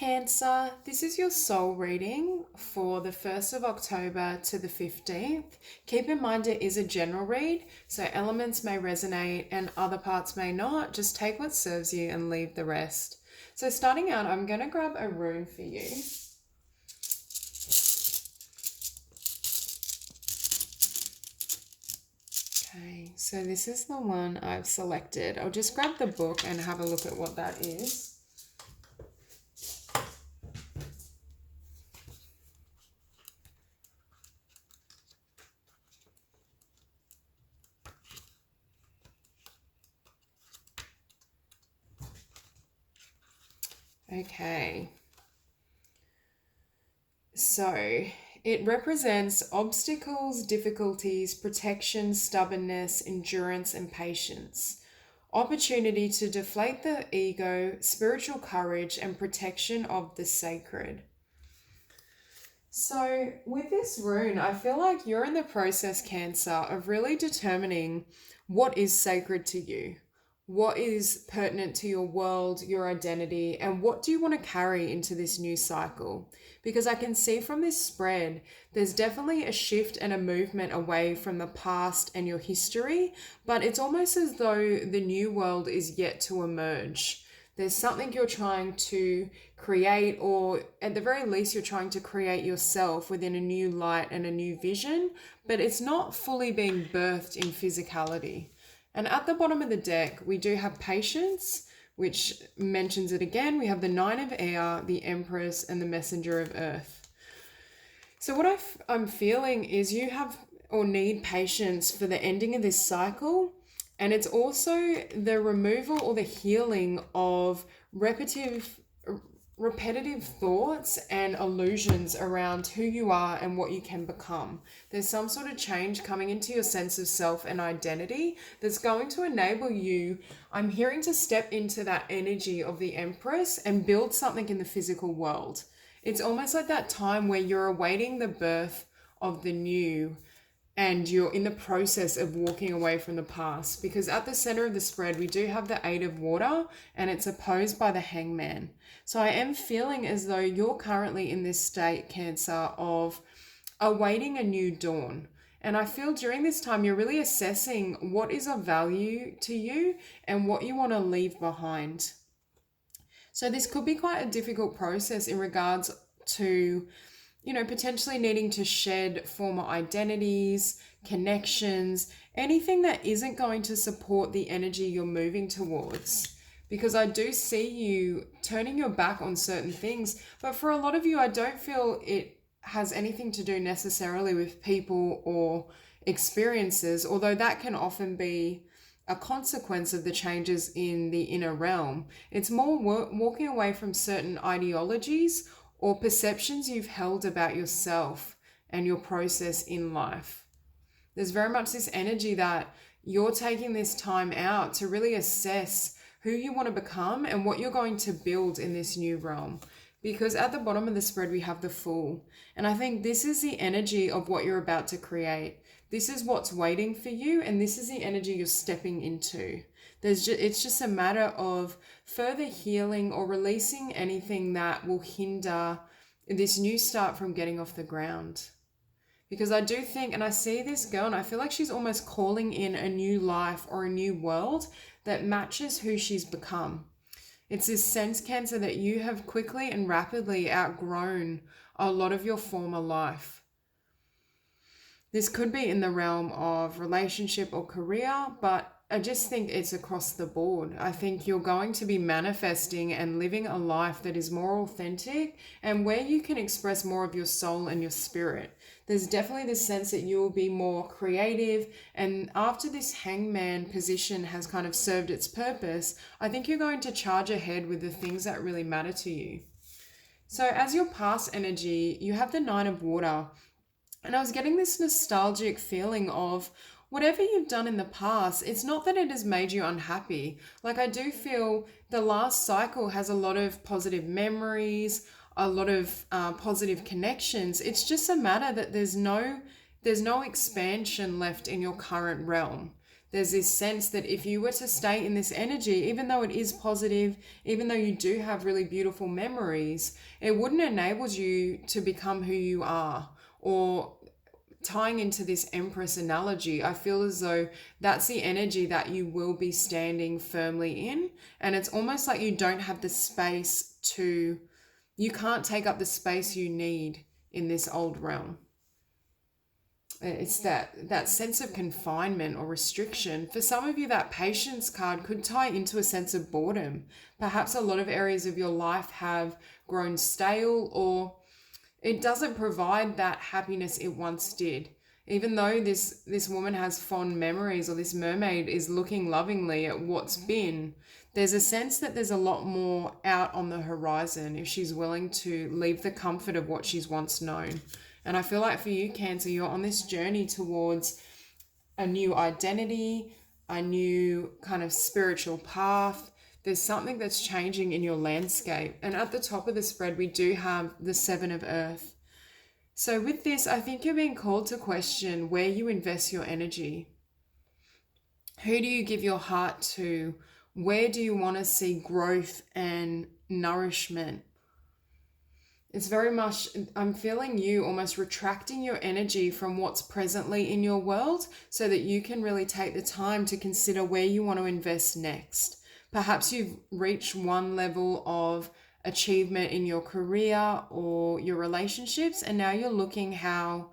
Cancer, this is your soul reading for the 1st of October to the 15th. Keep in mind it is a general read, so elements may resonate and other parts may not. Just take what serves you and leave the rest. So starting out, I'm going to grab a rune for you. Okay, so this is the one I've selected. I'll just grab the book and have a look at what that is. Okay, so it represents obstacles, difficulties, protection, stubbornness, endurance, and patience. Opportunity to deflate the ego, spiritual courage, and protection of the sacred. So with this rune, I feel like you're in the process, Cancer, of really determining what is sacred to you. What is pertinent to your world, your identity, and what do you want to carry into this new cycle? Because I can see from this spread, there's definitely a shift and a movement away from the past and your history, but it's almost as though the new world is yet to emerge. There's something you're trying to create, or at the very least, you're trying to create yourself within a new light and a new vision, but it's not fully being birthed in physicality. And at the bottom of the deck, we do have patience, which mentions it again. We have the Nine of Air, the Empress, and the Messenger of Earth. So what I'm feeling is you have or need patience for the ending of this cycle. And it's also the removal or the healing of repetitive thoughts and illusions around who you are and what you can become. There's some sort of change coming into your sense of self and identity that's going to enable you, I'm hearing, to step into that energy of the Empress and build something in the physical world. It's almost like that time where you're awaiting the birth of the new and you're in the process of walking away from the past, because at the center of the spread, we do have the Eight of Water and it's opposed by the Hangman. So I am feeling as though you're currently in this state, Cancer, of awaiting a new dawn. And I feel during this time, you're really assessing what is of value to you and what you want to leave behind. So this could be quite a difficult process in regards to, potentially needing to shed former identities, connections, anything that isn't going to support the energy you're moving towards. Because I do see you turning your back on certain things, but for a lot of you, I don't feel it has anything to do necessarily with people or experiences, although that can often be a consequence of the changes in the inner realm. It's more walking away from certain ideologies or perceptions you've held about yourself and your process in life. There's very much this energy that you're taking this time out to really assess who you want to become and what you're going to build in this new realm. Because at the bottom of the spread, we have the Fool. And I think this is the energy of what you're about to create. This is what's waiting for you, and this is the energy you're stepping into. It's just a matter of further healing or releasing anything that will hinder this new start from getting off the ground. Because I do think, and I see this girl, and I feel like she's almost calling in a new life or a new world that matches who she's become. It's this sense, Cancer, that you have quickly and rapidly outgrown a lot of your former life. This could be in the realm of relationship or career, but I just think it's across the board. I think you're going to be manifesting and living a life that is more authentic and where you can express more of your soul and your spirit. There's definitely this sense that you will be more creative, and after this Hangman position has kind of served its purpose, I think you're going to charge ahead with the things that really matter to you. So as your past energy, you have the Nine of Water, and I was getting this nostalgic feeling of whatever you've done in the past. It's not that it has made you unhappy. Like, I do feel the last cycle has a lot of positive memories, a lot of positive connections. It's just a matter that there's no expansion left in your current realm. There's this sense that if you were to stay in this energy, even though it is positive, even though you do have really beautiful memories, it wouldn't enable you to become who you are. Or tying into this Empress analogy, I feel as though that's the energy that you will be standing firmly in. And it's almost like you don't have the space to, you can't take up the space you need in this old realm. It's that sense of confinement or restriction. For some of you, that patience card could tie into a sense of boredom. Perhaps a lot of areas of your life have grown stale, or it doesn't provide that happiness it once did. Even though this woman has fond memories, or this mermaid is looking lovingly at what's been, there's a sense that there's a lot more out on the horizon if she's willing to leave the comfort of what she's once known. And I feel like for you, Cancer, you're on this journey towards a new identity, a new kind of spiritual path. There's something that's changing in your landscape. And at the top of the spread, we do have the Seven of Earth. So with this, I think you're being called to question where you invest your energy. Who do you give your heart to? Where do you want to see growth and nourishment? It's very much, I'm feeling you almost retracting your energy from what's presently in your world so that you can really take the time to consider where you want to invest next. Perhaps you've reached one level of achievement in your career or your relationships, and now you're looking how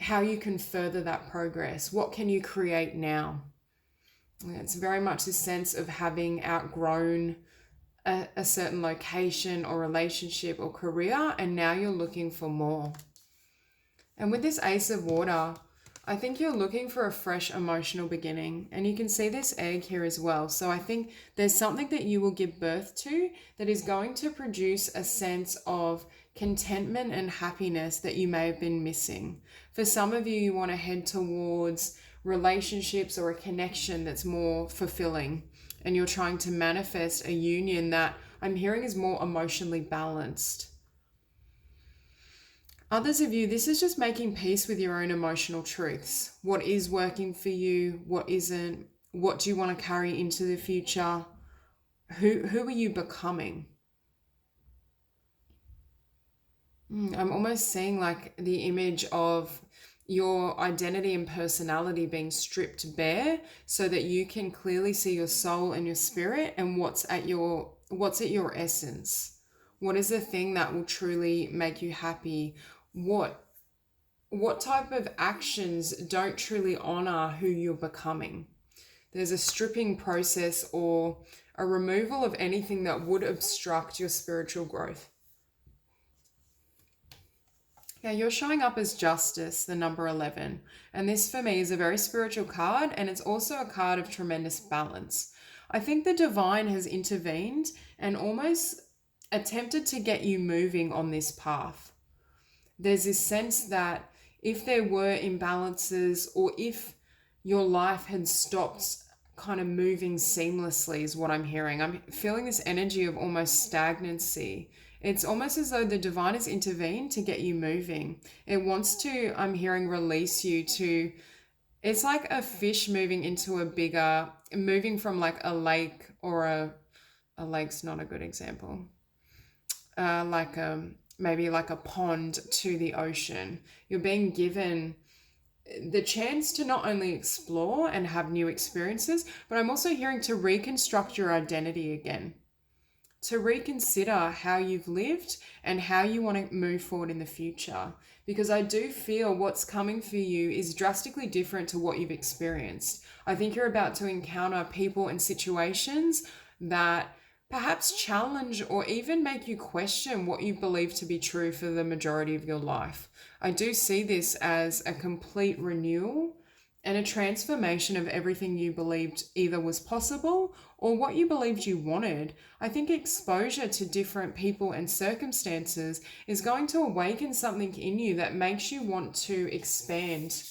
you can further that progress. What can you create now? It's very much this sense of having outgrown a certain location or relationship or career, and now you're looking for more. And with this Ace of Water, I think you're looking for a fresh emotional beginning, and you can see this egg here as well. So I think there's something that you will give birth to that is going to produce a sense of contentment and happiness that you may have been missing. For some of you, you want to head towards relationships or a connection that's more fulfilling, and you're trying to manifest a union that I'm hearing is more emotionally balanced. Others of you, this is just making peace with your own emotional truths. What is working for you? What isn't? What do you want to carry into the future? Who are you becoming? I'm almost seeing like the image of your identity and personality being stripped bare so that you can clearly see your soul and your spirit and what's at your essence. What is the thing that will truly make you happy? What type of actions don't truly honor who you're becoming? There's a stripping process or a removal of anything that would obstruct your spiritual growth. Yeah, you're showing up as Justice, the number 11. And this for me is a very spiritual card, and it's also a card of tremendous balance. I think the divine has intervened and almost attempted to get you moving on this path. There's this sense that if there were imbalances, or if your life had stopped kind of moving seamlessly, is what I'm hearing. I'm feeling this energy of almost stagnancy. It's almost as though the divine has intervened to get you moving. It wants to, I'm hearing, release you to, it's like a fish moving into a bigger, moving from like a lake, or a lake's not a good example. Maybe like a pond to the ocean. You're being given the chance to not only explore and have new experiences, but I'm also hearing to reconstruct your identity again. To reconsider how you've lived and how you want to move forward in the future. Because I do feel what's coming for you is drastically different to what you've experienced. I think you're about to encounter people and situations that perhaps challenge or even make you question what you believe to be true for the majority of your life. I do see this as a complete renewal and a transformation of everything you believed either was possible or what you believed you wanted. I think exposure to different people and circumstances is going to awaken something in you that makes you want to expand.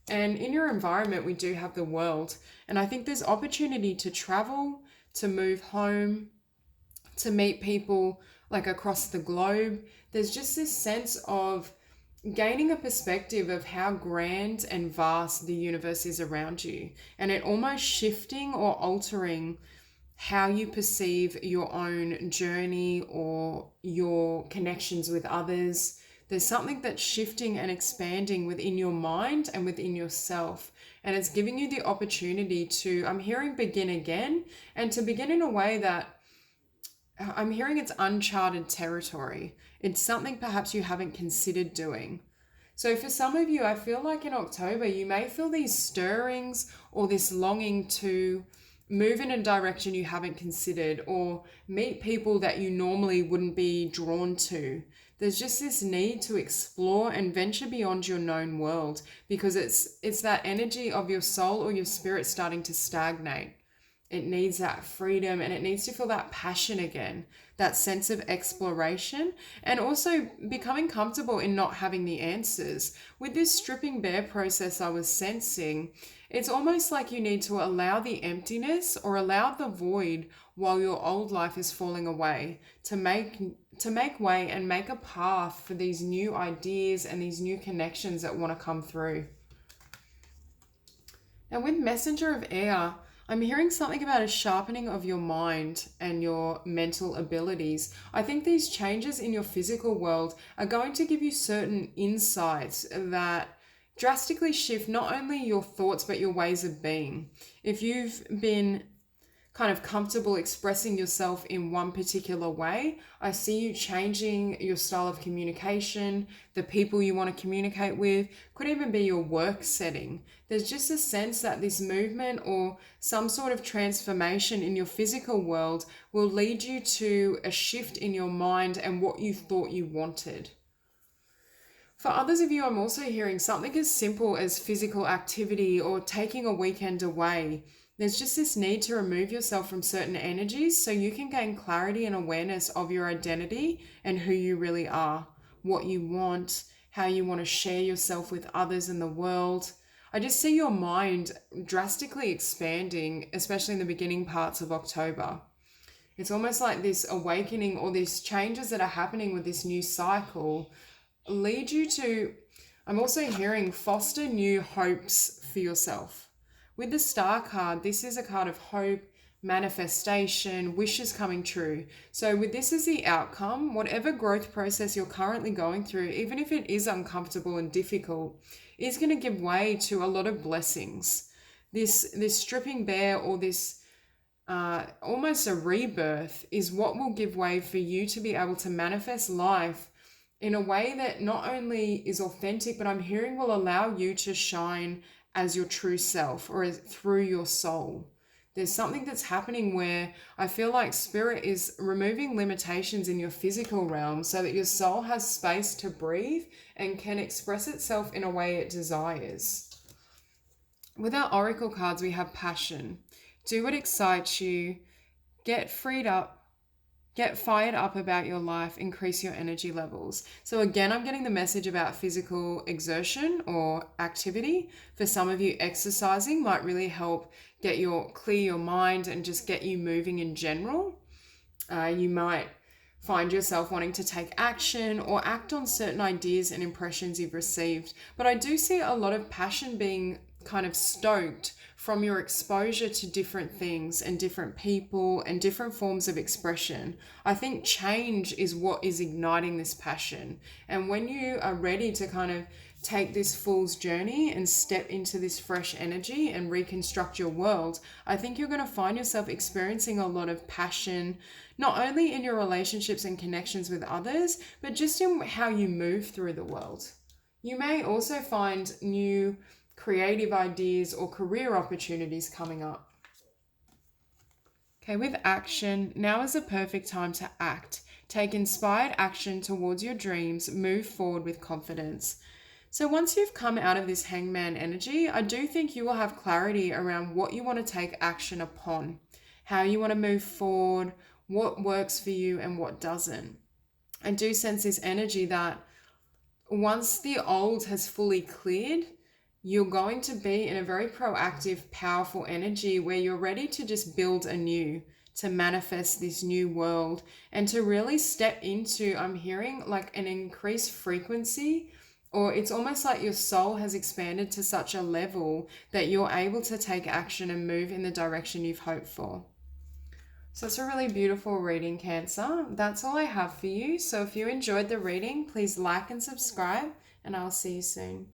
And in your environment, we do have the world. And I think there's opportunity to travel, to move home, to meet people like across the globe. There's just this sense of gaining a perspective of how grand and vast the universe is around you, and it almost shifting or altering how you perceive your own journey or your connections with others. There's something that's shifting and expanding within your mind and within yourself. And it's giving you the opportunity to, I'm hearing, begin again, and to begin in a way that I'm hearing it's uncharted territory. It's something perhaps you haven't considered doing. So for some of you, I feel like in October, you may feel these stirrings or this longing to move in a direction you haven't considered, or meet people that you normally wouldn't be drawn to. There's just this need to explore and venture beyond your known world, because it's that energy of your soul or your spirit starting to stagnate. It needs that freedom, and it needs to feel that passion again, that sense of exploration, and also becoming comfortable in not having the answers. With this stripping bare process I was sensing, it's almost like you need to allow the emptiness or allow the void while your old life is falling away, to make way and make a path for these new ideas and these new connections that want to come through. Now with Messenger of Air, I'm hearing something about a sharpening of your mind and your mental abilities. I think these changes in your physical world are going to give you certain insights that drastically shift not only your thoughts but your ways of being. If you've been kind of comfortable expressing yourself in one particular way, I see you changing your style of communication, the people you want to communicate with, could even be your work setting. There's just a sense that this movement or some sort of transformation in your physical world will lead you to a shift in your mind and what you thought you wanted. For others of you, I'm also hearing something as simple as physical activity or taking a weekend away. There's just this need to remove yourself from certain energies so you can gain clarity and awareness of your identity and who you really are, what you want, how you want to share yourself with others in the world. I just see your mind drastically expanding, especially in the beginning parts of October. It's almost like this awakening or these changes that are happening with this new cycle lead you to, I'm also hearing, foster new hopes for yourself. With the Star card, this is a card of hope, manifestation, wishes coming true. So with this as the outcome, whatever growth process you're currently going through, even if it is uncomfortable and difficult, is going to give way to a lot of blessings. This stripping bare or this almost a rebirth is what will give way for you to be able to manifest life in a way that not only is authentic, but I'm hearing will allow you to shine as your true self or through your soul. There's something that's happening where I feel like spirit is removing limitations in your physical realm so that your soul has space to breathe and can express itself in a way it desires. With our oracle cards, we have passion. Do what excites you. Get freed up. Get fired up about your life, increase your energy levels. So again, I'm getting the message about physical exertion or activity. For some of you, exercising might really help clear your mind and just get you moving in general. You might find yourself wanting to take action or act on certain ideas and impressions you've received. But I do see a lot of passion being kind of stoked from your exposure to different things and different people and different forms of expression. I think change is what is igniting this passion. And when you are ready to kind of take this fool's journey and step into this fresh energy and reconstruct your world, I think you're going to find yourself experiencing a lot of passion, not only in your relationships and connections with others, but just in how you move through the world. You may also find new creative ideas or career opportunities coming up. Okay, with action, now is the perfect time to act. Take inspired action towards your dreams, move forward with confidence. So once you've come out of this hangman energy, I do think you will have clarity around what you want to take action upon, how you want to move forward, what works for you and what doesn't. I do sense this energy that once the old has fully cleared, you're going to be in a very proactive, powerful energy where you're ready to just build anew, to manifest this new world and to really step into, I'm hearing like an increased frequency or it's almost like your soul has expanded to such a level that you're able to take action and move in the direction you've hoped for. So it's a really beautiful reading, Cancer. That's all I have for you. So if you enjoyed the reading, please like and subscribe, and I'll see you soon.